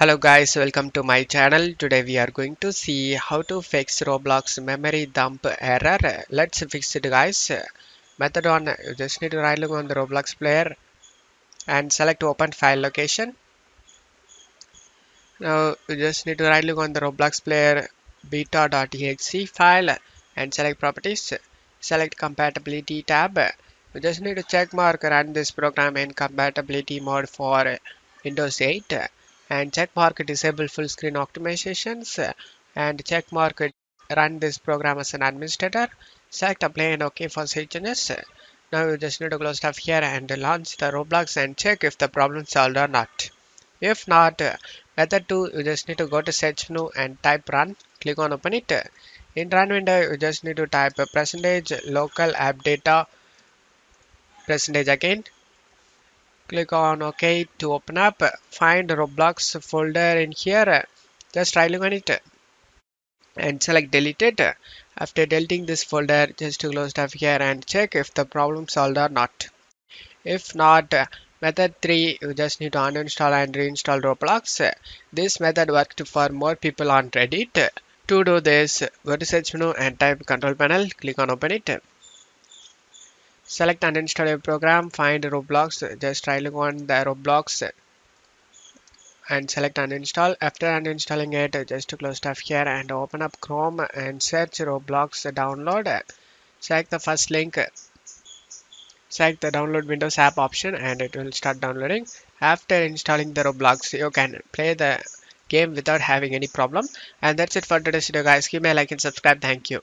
Hello guys, welcome to my channel. Today we are going to see how to fix Roblox memory dump error. Let's fix it guys. Method on, you just need to right click on the Roblox player and select open file location. Now you just need to right click on the Roblox player beta.exe file and select properties. Select compatibility tab. You just need to check mark run this program in compatibility mode for Windows 8 and check mark disable full screen optimizations and check mark run this program as an administrator. Select apply and OK for changes. Now you just need to close stuff here and launch the Roblox and check if the problem solved or not. If not, method 2, you just need to go to search menu and type run. Click on open it. In run window, you just need to type percentage local app data percentage again. Click on OK to open up. Find Roblox folder in here. Just right click on it and select delete it. After deleting this folder, just to close stuff here and check if the problem solved or not. If not, method 3, you just need to uninstall and reinstall Roblox. This method worked for more people on Reddit. To do this, go to search menu and type control panel, click on open it. Select uninstall a program, find Roblox, just right click on the Roblox and select uninstall. After uninstalling it, just to close stuff here and open up Chrome and search Roblox download. Select the first link. Select the download Windows app option and it will start downloading. After installing the Roblox, you can play the game without having any problem. And that's it for today's video guys. Give me a like and subscribe. Thank you.